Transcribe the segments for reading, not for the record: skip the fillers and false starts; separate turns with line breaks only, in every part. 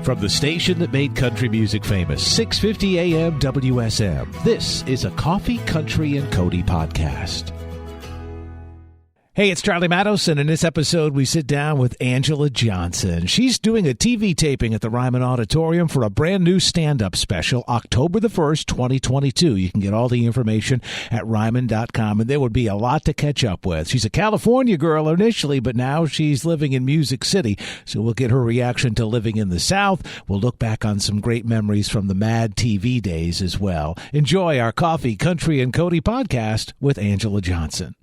From the station that made country music famous, 650 AM WSM, this is a Coffee, Country, and Cody podcast. Hey, it's Charlie Matos, and in this episode, we sit down with Anjelah Johnson. She's doing a TV taping at the Ryman Auditorium for a brand new stand-up special, October the 1st, 2022. You can get all the information at Ryman.com, and there would be a lot to catch up with. She's a California girl initially, but now she's living in Music City, so we'll get her reaction to living in the South. We'll look back on some great memories from the Mad TV days as well. Enjoy our Coffee, Country, and Cody podcast with Anjelah Johnson.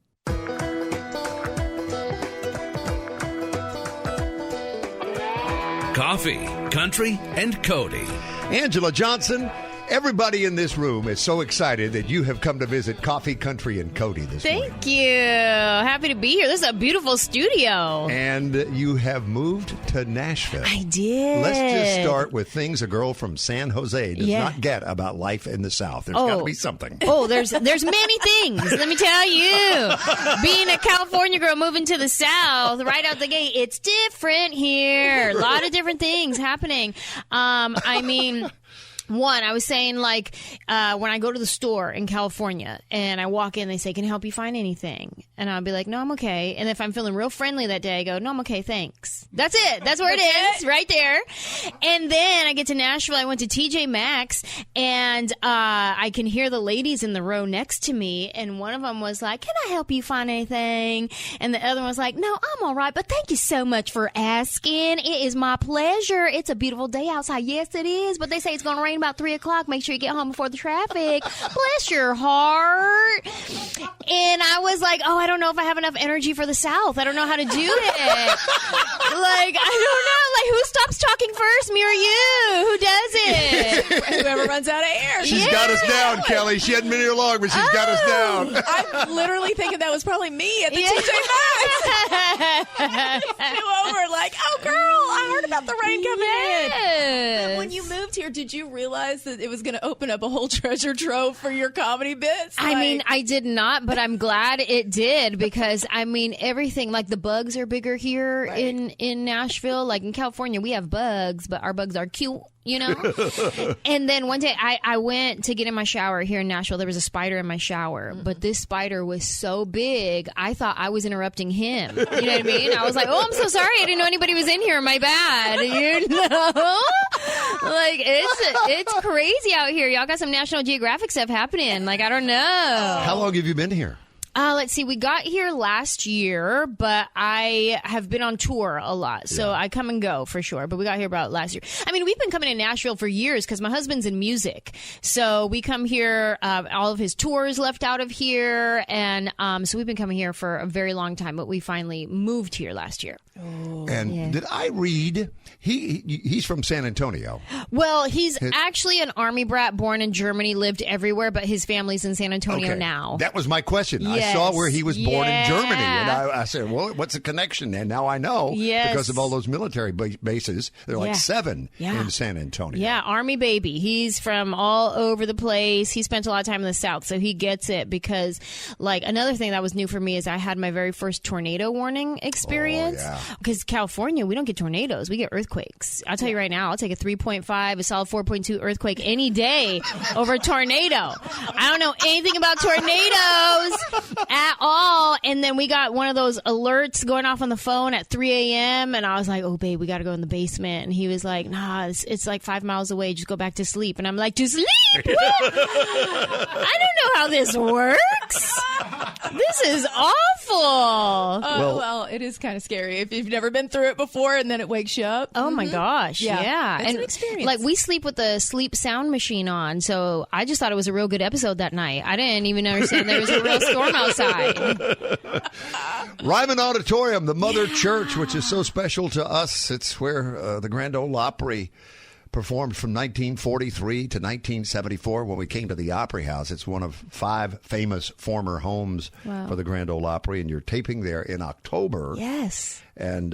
Coffee, Country, and Cody.
Anjelah Johnson, everybody in this room is so excited that you have come to visit Coffee, Country, and Cody this morning.
Thank you. Happy to be here. This is a beautiful studio.
And you have moved to Nashville.
I did.
Let's just start with things a girl from San Jose does not get about life in the South. There's got to be something.
Oh, there's many things. Let me tell you. Being a California girl moving to the South, right out the gate, it's different here. A lot of different things happening. One, I was saying, like, when I go to the store in California and I walk in, they say, "Can I help you find anything?" And I'll be like, "No, I'm okay." And if I'm feeling real friendly that day, I go, "No, I'm okay, thanks." That's it. That's where it is, right there. And then I get to Nashville. I went to TJ Maxx, and I can hear the ladies in the row next to me, and one of them was like, "Can I help you find anything?" And the other one was like, "No, I'm all right, but thank you so much for asking. It is my pleasure. It's a beautiful day outside." "Yes, it is, but they say it's going to rain about 3 o'clock. Make sure you get home before the traffic." Bless your heart. And I was like, "Oh, I don't know if I have enough energy for the South. I don't know how to do it." Like, I don't know. Like, who stops talking first, me or you? Who does it?
Whoever runs out of air.
She's got us down, Kelly. She hadn't been here long, but she's got us down.
I'm literally thinking that was probably me at the TJ Maxx. Flew over like, "Oh, girl, I heard about the rain coming in." When you moved here, did you realize that it was going to open up a whole treasure trove for your comedy bits?
I mean, I did not, but I'm glad it did because, I mean, everything, like the bugs are bigger here in Nashville. Like in California, we have bugs, but our bugs are cute. You know? And then one day I went to get in my shower here in Nashville. There was a spider in my shower, but this spider was so big, I thought I was interrupting him. You know what I mean? I was like, "Oh, I'm so sorry. I didn't know anybody was in here. My bad." You know? Like, it's crazy out here. Y'all got some National Geographic stuff happening. Like, I don't know.
How long have you been here?
Let's see. We got here last year, but I have been on tour a lot, so I come and go for sure. But we got here about last year. I mean, we've been coming to Nashville for years because my husband's in music, so we come here. All of his tours left out of here, and so we've been coming here for a very long time. But we finally moved here last year.
Did I read he's from San Antonio?
Well, he's actually an Army brat, born in Germany, lived everywhere, but his family's in San Antonio now.
That was my question. Yes. I saw where he was born in Germany, and I said, "Well, what's the connection?" And now I know because of all those military bases. There are like 7 in San Antonio.
Yeah, Army baby. He's from all over the place. He spent a lot of time in the South, so he gets it. Because, like, another thing that was new for me is I had my very first tornado warning experience. Because California, we don't get tornadoes. We get earthquakes. I'll tell you right now, I'll take a 3.5, a solid 4.2 earthquake any day over a tornado. I don't know anything about tornadoes at all. And then we got one of those alerts going off on the phone at 3 a.m. And I was like, "Oh, babe, we got to go in the basement." And he was like, "Nah, it's like 5 miles away. Just go back to sleep." And I'm like, "To sleep? What? I don't know how this works. This is awful."
Well, it is kind of scary if you've never been through it before and then it wakes you up.
Oh my gosh. Yeah.
It's an experience.
Like, we sleep with the sleep sound machine on. So I just thought it was a real good episode that night. I didn't even understand there was a real storm outside.
Ryman Auditorium, the mother church, which is so special to us. It's where the Grand Ole Opry performed from 1943 to 1974 when we came to the Opry House. It's one of 5 famous former homes for the Grand Ole Opry, and you're taping there in October.
Yes.
And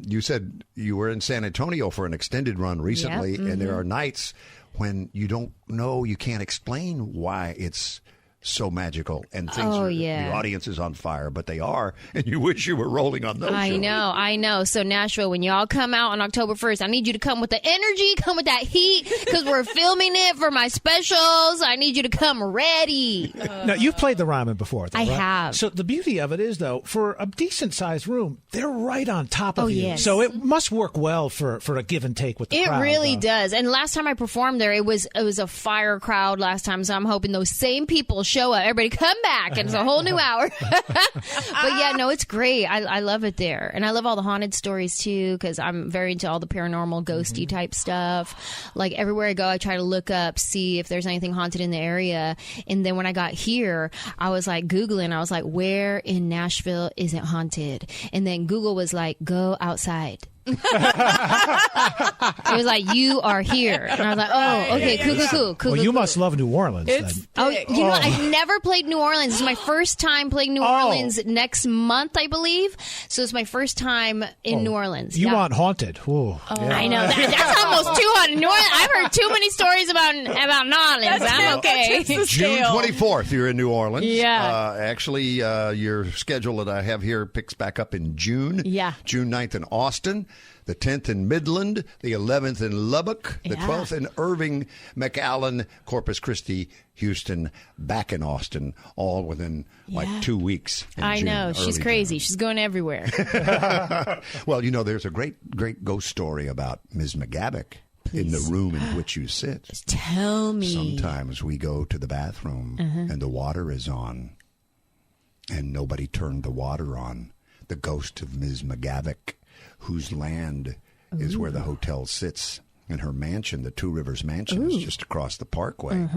you said you were in San Antonio for an extended run recently, and there are nights when you don't know, you can't explain why it's so magical, and things
yeah.
the audience is on fire, but they are, and you wish you were rolling on those shows.
I know. So Nashville, when y'all come out on October 1st, I need you to come with the energy, come with that heat, because we're filming it for my specials. I need you to come ready.
Now, you've played the Ryman before, though,
I
right?
have.
So the beauty of it is, though, for a decent-sized room, they're right on top of you.
Yes.
So it must work well for a give and take with the crowd.
It really does. And last time I performed there, it was a fire crowd last time, so I'm hoping those same people show up. Everybody come back, and it's a whole new hour. But yeah, no, it's great. I love it there. And I love all the haunted stories, too, because I'm very into all the paranormal, ghosty type stuff. Like, everywhere I go, I try to look up, see if there's anything haunted in the area. And then when I got here, I was like Googling. I was like, where in Nashville is it haunted? And then Google was like, go outside. It was like, you are here. And I was like, oh, okay, cool.
Well, you must love New Orleans, then.
You know, I've never played New Orleans. This is my first time playing New Orleans next month, I believe. So it's my first time in New Orleans.
You want haunted. Ooh, yeah.
I know. That's almost too haunted. New Orleans, I've heard too many stories about New Orleans. I'm okay.
June 24th, you're in New Orleans.
Yeah.
Actually, your schedule that I have here picks back up in June.
Yeah.
June 9th in Austin, the 10th in Midland, the 11th in Lubbock, the 12th in Irving, McAllen, Corpus Christi, Houston, back in Austin, all within like 2 weeks.
I know. She's crazy.
June.
She's going everywhere.
Well, you know, there's a great ghost story about Ms. McGavick. In the room in which you sit.
Just tell me.
Sometimes we go to the bathroom and the water is on and nobody turned the water on. The ghost of Ms. McGavick, whose land is where the hotel sits, and her mansion, the Two Rivers Mansion, is just across the parkway.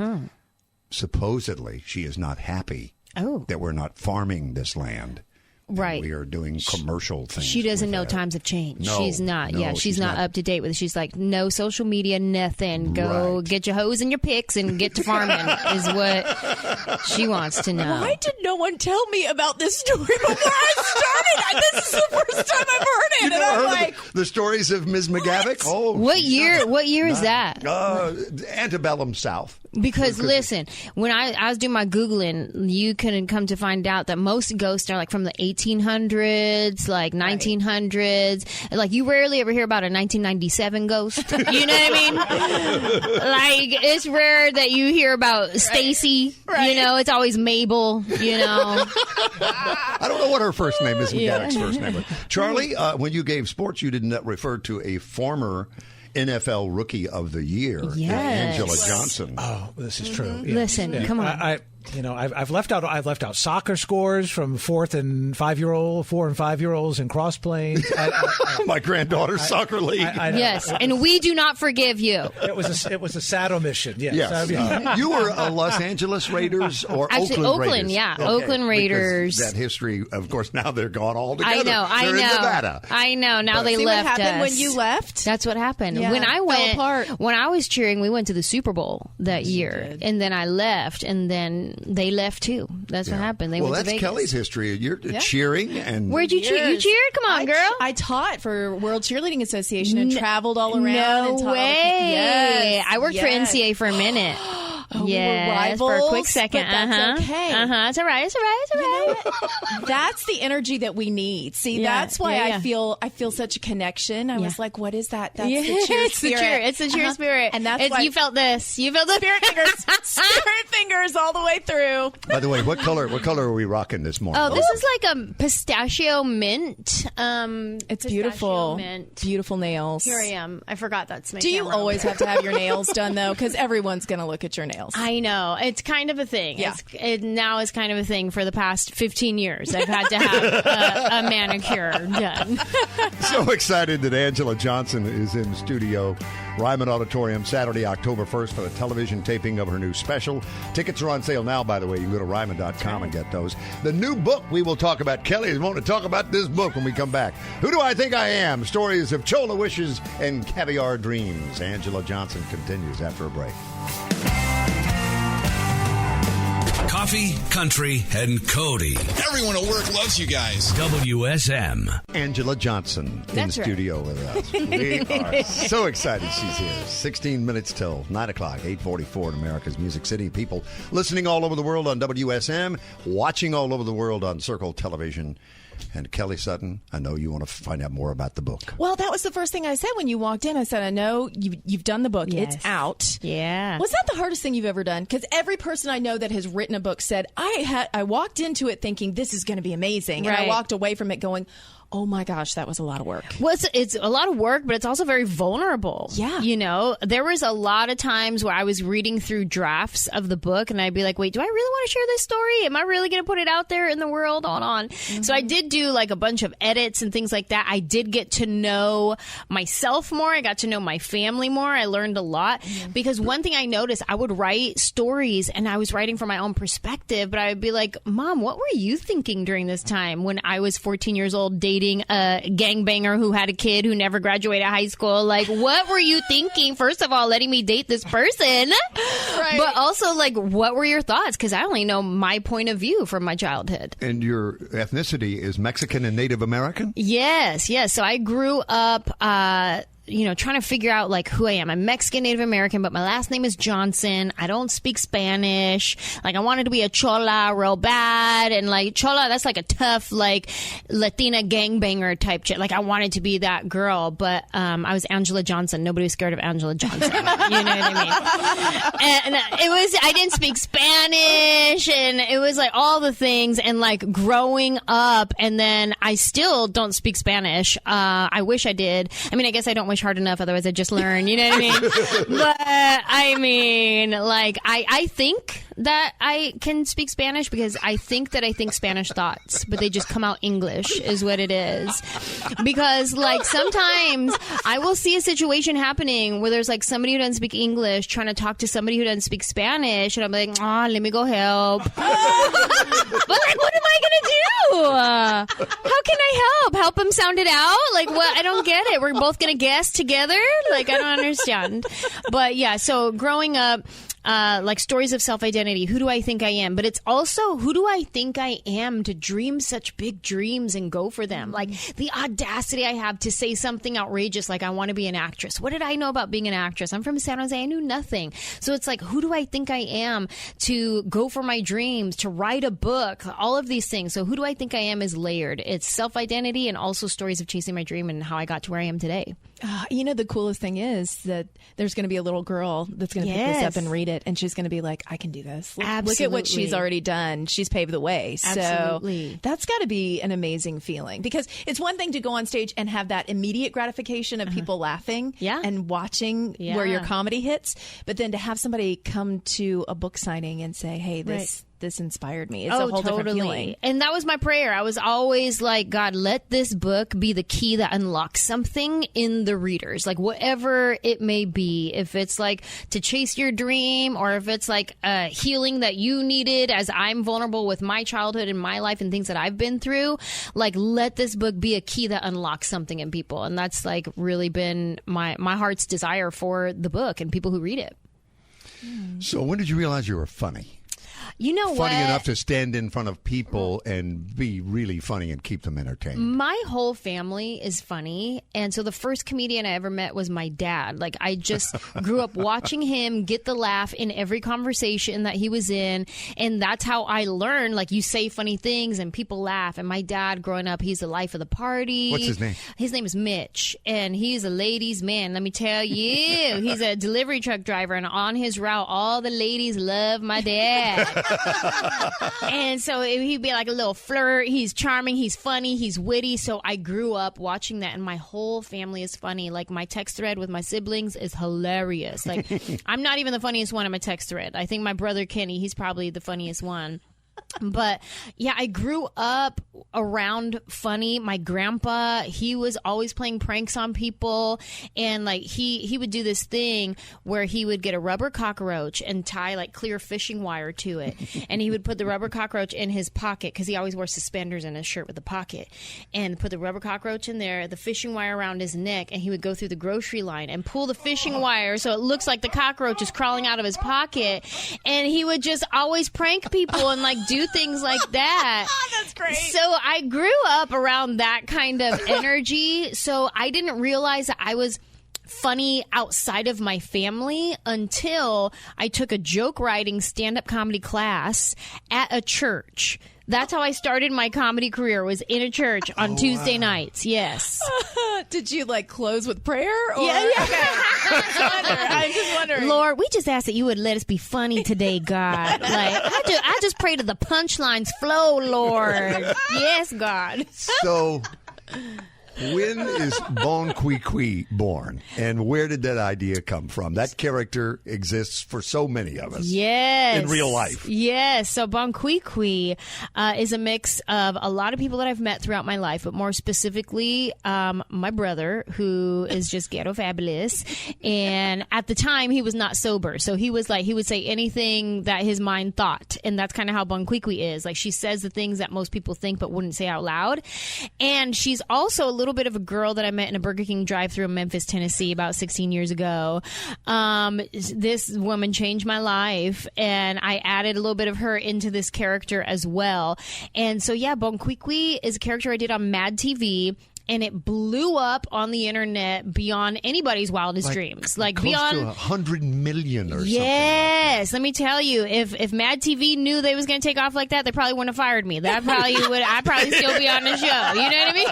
Supposedly, she is not happy that we're not farming this land.
Right.
We are doing commercial things.
She doesn't know times have changed.
No,
she's not.
no,
She's not up to date with it. She's like, no social media, nothing. Go get your hose and your picks and get to farming is what she wants to know.
Why did no one tell me about this story before I started? This is the first time I've heard it.
You
and I'm like,
the stories of Ms. McGavick? Oh,
What year is that?
Antebellum South.
Because listen, when I was doing my Googling, you can come to find out that most ghosts are like from the 1800s, like 1900s. Like, you rarely ever hear about a 1997 ghost. You know what I mean? Like, it's rare that you hear about Stacy. You know, it's always Mabel, you know.
I don't know what her first name is. McGavick's first name was. Charlie, when you gave sports, you did not refer to a former NFL Rookie of the Year, Anjelah Johnson.
Oh, this is true. Yeah.
Listen, come on.
I've left out soccer scores from 4 and 5-year-olds and cross planes.
My granddaughter's soccer league.
Yes, and we do not forgive you.
It was a sad omission. Yes.
You were a Los Angeles Raiders or
Actually,
Oakland Raiders?
Yeah,
Okay,
Oakland Raiders.
That history, of course, now they're gone altogether.
I know.
They're in Nevada.
I know. Now they
see
left
what happened
us.
when you left?
That's what happened.
Yeah,
when I
fell
went,
apart.
when I was cheering, we went to the Super Bowl that year, and then I left, and then they left too. That's what happened. They went to Vegas.
That's Kelly's history. You're cheering and
where'd you cheer? You cheered? Come on, girl.
I taught for World Cheerleading Association and traveled all around.
No
and taught
way.
Yes,
I worked for NCAA for a minute.
We were rivals,
for a quick second.
But that's okay.
It's all right. It's all right. It's all right.
That's the energy that we need. See, that's why I feel such a connection. I was like, what is that? That's the cheer spirit.
It's the cheer spirit.
And that's why
you felt this. You felt the
spirit fingers all the way through.
By the way, what color are we rocking this morning?
Oh, this is like a pistachio mint.
It's beautiful.
Mint.
Beautiful nails.
Here I am. I forgot that's my
Do you
camera.
always have to have your nails done, though? Because everyone's going to look at your nails.
I know. It's kind of a thing.
Yeah.
Now is kind of a thing for the past 15 years. I've had to have a manicure done.
So excited that Anjelah Johnson is in studio. Ryman Auditorium, Saturday, October 1st for the television taping of her new special. Tickets are on sale now, by the way. You can go to Ryman.com and get those. The new book we will talk about. Kelly is wanting to talk about this book when we come back. Who Do I Think I Am? Stories of Chola Wishes and Caviar Dreams. Anjelah Johnson continues after a break.
Coffee, Country, and Cody.
Everyone at work loves you guys.
WSM.
Anjelah Johnson in
That's right.
studio with us. We are so excited she's here. 16 minutes till 9 o'clock, 8:44 in America's Music City. People listening all over the world on WSM, watching all over the world on Circle Television. And Kelly Sutton, I know you want to find out more about the book.
Well, that was the first thing I said when you walked in. I said, I know you've done the book.
Yes.
It's out.
Yeah.
Was that the hardest thing you've ever done? Because every person I know that has written a book said, I walked into it thinking this is going to be amazing. And I
Right.
walked away from it going, oh my gosh, that was a lot of work.
Well, it's a lot of work, but it's also very vulnerable.
Yeah.
You know, there was a lot of times where I was reading through drafts of the book and I'd be like, wait, do I really want to share this story? Am I really going to put it out there in the world? Hold on. So I did do like a bunch of edits and things like that. I did get to know myself more. I got to know my family more. I learned a lot because one thing I noticed, I would write stories and I was writing from my own perspective, but I would be like, Mom, what were you thinking during this time when I was 14 years old dating a gangbanger who had a kid who never graduated high school? Like, what were you thinking? First of all, letting me date this person.
Right.
But also, like, what were your thoughts? Because I only know my point of view from my childhood.
And your ethnicity is Mexican and Native American?
Yes. So I grew up, trying to figure out like who I am. I'm Mexican, Native American, but my last name is Johnson. I don't speak Spanish. Like I wanted to be a chola real bad. And like chola, that's like a tough, like Latina gangbanger type chick. Like I wanted to be that girl, but I was Anjelah Johnson. Nobody was scared of Anjelah Johnson. You know what I mean? And I didn't speak Spanish and it was like all the things. And like growing up, and then I still don't speak Spanish. I wish I did. I mean, I guess I don't wish hard enough, otherwise I'd just learn, you know what I mean? But I mean, like I think that I can speak Spanish because I think that I think Spanish thoughts, but they just come out English is what it is. Because like sometimes I will see a situation happening where there's like somebody who doesn't speak English trying to talk to somebody who doesn't speak Spanish, and I'm like, let me go help. But like, what am I gonna do? How can I help? Help him sound it out? Like what? I don't get it. We're both gonna guess together? Like I don't understand. But yeah, so growing up, like stories of self-identity. Who do I think I am? But it's also who do I think I am to dream such big dreams and go for them? Like the audacity I have to say something outrageous like I want to be an actress. What did I know about being an actress? I'm from San Jose. I knew nothing. So it's like, who do I think I am to go for my dreams, to write a book, all of these things. So who do I think I am is layered. It's self-identity and also stories of chasing my dream and how I got to where I am today.
You know, the coolest thing is that there's going to be a little girl that's going to pick this up and read it, and she's going to be like, I can do this. Look at what she's already done. She's paved the way.
Absolutely.
So that's got to be an amazing feeling, because it's one thing to go on stage and have that immediate gratification of people laughing and watching where your comedy hits, but then to have somebody come to a book signing and say, hey, this inspired me. It's a whole different feeling.
And that was my prayer. I was always like, God, let this book be the key that unlocks something in the readers, like whatever it may be. If it's like to chase your dream, or if it's like a healing that you needed, as I'm vulnerable with my childhood and my life and things that I've been through, like let this book be a key that unlocks something in people. And that's like really been my heart's desire for the book and people who read it.
So when did you realize you were funny?
You know what?
Funny enough to stand in front of people and be really funny and keep them entertained.
My whole family is funny. And so the first comedian I ever met was my dad. Like I just grew up watching him get the laugh in every conversation that he was in. And that's how I learned, like you say funny things and people laugh. And my dad growing up, he's the life of the party.
What's his name?
His name is Mitch. And he's a ladies' man. Let me tell you, he's a delivery truck driver. And on his route, all the ladies love my dad. And so he'd be like a little flirt. He's charming. He's funny. He's witty. So I grew up watching that, and my whole family is funny. Like my text thread with my siblings is hilarious. Like I'm not even the funniest one in my text thread. I think my brother Kenny, he's probably the funniest one. But yeah, I grew up around funny. My grandpa, he was always playing pranks on people, and like he would do this thing where he would get a rubber cockroach and tie like clear fishing wire to it, and he would put the rubber cockroach in his pocket because he always wore suspenders in his shirt with a pocket, and put the rubber cockroach in there, the fishing wire around his neck, and he would go through the grocery line and pull the fishing wire so it looks like the cockroach is crawling out of his pocket, and he would just always prank people and like do things like that.
That's great.
So I grew up around that kind of energy. So I didn't realize that I was funny outside of my family until I took a joke writing stand-up comedy class at a church. That's how I started my comedy career, was in a church on Tuesday nights. Yes.
Did you like close with prayer? Or?
Yeah.
I'm just wondering.
Lord, we just ask that you would let us be funny today, God. Like I just pray to the punchlines flow, Lord. Yes, God.
So, when is Bonk born, and where did that idea come from? That character exists for so many of us.
Yes.
In real life.
Yes. So Bonk is a mix of a lot of people that I've met throughout my life, but more specifically, my brother, who is just ghetto fabulous. And at the time, he was not sober. So he was like, he would say anything that his mind thought. And that's kind of how Bonk is. Like, she says the things that most people think but wouldn't say out loud. And she's also a little bit of a girl that I met in a Burger King drive-thru in Memphis, Tennessee about 16 years ago. This woman changed my life, and I added a little bit of her into this character as well. And so, yeah, Bonk is a character I did on Mad TV. And it blew up on the internet beyond anybody's wildest dreams. Like
close
beyond
to 100 million or something.
Yes, let me tell you, if Mad TV knew they was going to take off like that, they probably wouldn't have fired me. I'd probably still be on the show. You know what I mean?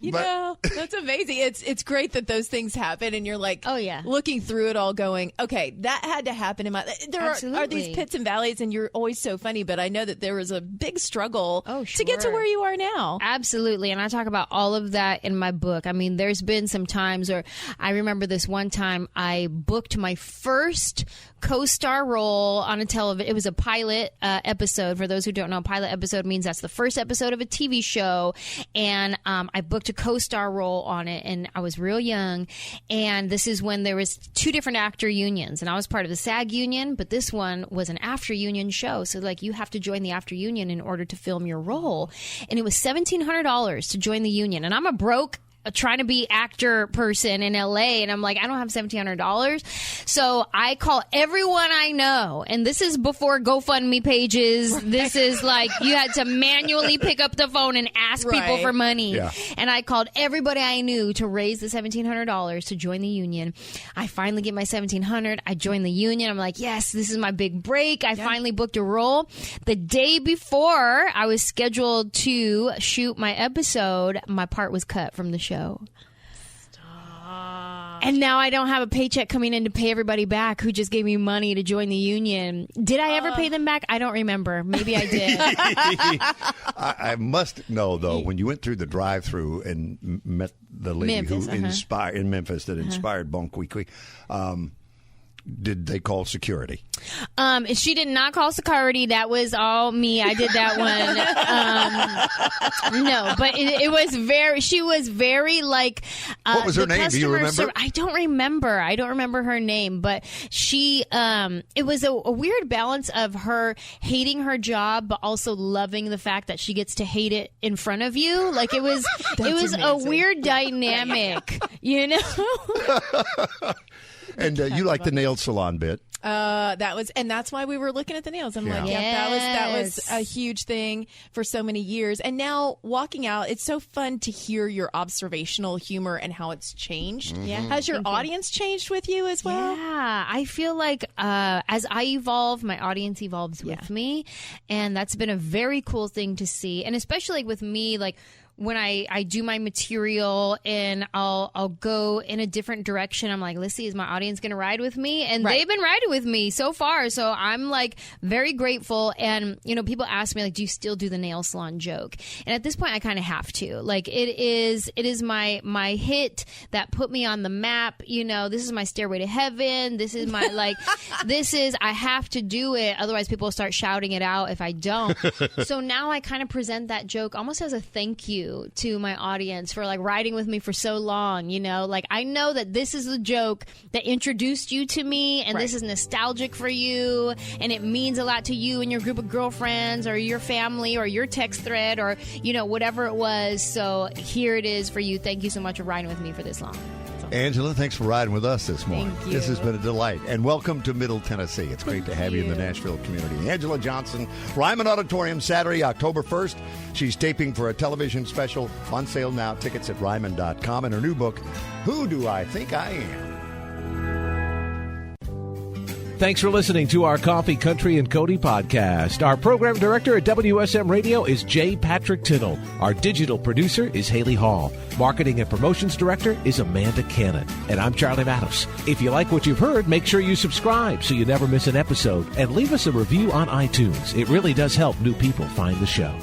That's amazing. It's great that those things happen, and you're like,
oh yeah,
looking through it all, going, okay, that had to happen in my. There are these pits and valleys, and you're always so funny. But I know that there was a big struggle to get to where you are now.
Absolutely, and I talk about all of that in my book. I mean, there's been some times where I remember this one time I booked my first co-star role on a television. It was a pilot episode. For those who don't know, a pilot episode means that's the first episode of a TV show, and I booked a co-star role on it, and I was real young, and this is when there was two different actor unions, and I was part of the SAG union, but this one was an after union show, so like you have to join the after union in order to film your role, and it was $1,700 to join the union, and I'm a broke trying to be actor person in LA, and I'm like, I don't have $1,700. So I call everyone I know, and this is before GoFundMe pages. Right. This is like you had to manually pick up the phone and ask people for money. Yeah. And I called everybody I knew to raise the $1,700 to join the union. I finally get my $1,700. I join the union. I'm like, yes, this is my big break. I finally booked a role. The day before I was scheduled to shoot my episode, my part was cut from the show. Stop. And now I don't have a paycheck coming in to pay everybody back who just gave me money to join the union. Did I ever pay them back? I don't remember. Maybe I did.
I must know, though, when you went through the drive-thru and met the lady who inspired in Memphis that inspired Bonk, did they call security?
She did not call security. That was all me. I did that one. No, but it was very, she was very like,
what was her name? Do you remember?
I don't remember her name, but she, it was a weird balance of her hating her job, but also loving the fact that she gets to hate it in front of you. Like it was amazing. A weird dynamic, you know?
And you like the nail salon bit.
That's why we were looking at the nails. I'm like, that was a huge thing for so many years. And now walking out, it's so fun to hear your observational humor and how it's changed. Mm-hmm. Yeah. Has your audience changed with you as well?
Yeah. I feel like as I evolve, my audience evolves with me. And that's been a very cool thing to see. And especially like with me, like when I do my material and I'll go in a different direction. I'm like, let's see, is my audience going to ride with me? And they've been riding with me so far. So I'm like very grateful. And, people ask me, like, do you still do the nail salon joke? And at this point, I kind of have to. Like, it is my hit that put me on the map. This is my stairway to heaven. This is my, like, I have to do it. Otherwise, people will start shouting it out if I don't. So now I kind of present that joke almost as a thank you to my audience for like riding with me for so long. Like, I know that this is the joke that introduced you to me, and this is nostalgic for you, and it means a lot to you and your group of girlfriends or your family or your text thread or whatever it was. So here it is for you. Thank you so much for riding with me for this long.
Anjelah, thanks for riding with us this morning.
Thank you.
This has been a delight. And welcome to Middle Tennessee. It's great to have you in the Nashville community. Anjelah Johnson, Ryman Auditorium, Saturday, October 1st. She's taping for a television special on sale now. Tickets at Ryman.com. And her new book, Who Do I Think I Am?
Thanks for listening to our Coffee, Country, and Cody podcast. Our program director at WSM Radio is J. Patrick Tittle. Our digital producer is Haley Hall. Marketing and promotions director is Amanda Cannon. And I'm Charlie Matos. If you like what you've heard, make sure you subscribe so you never miss an episode. And leave us a review on iTunes. It really does help new people find the show.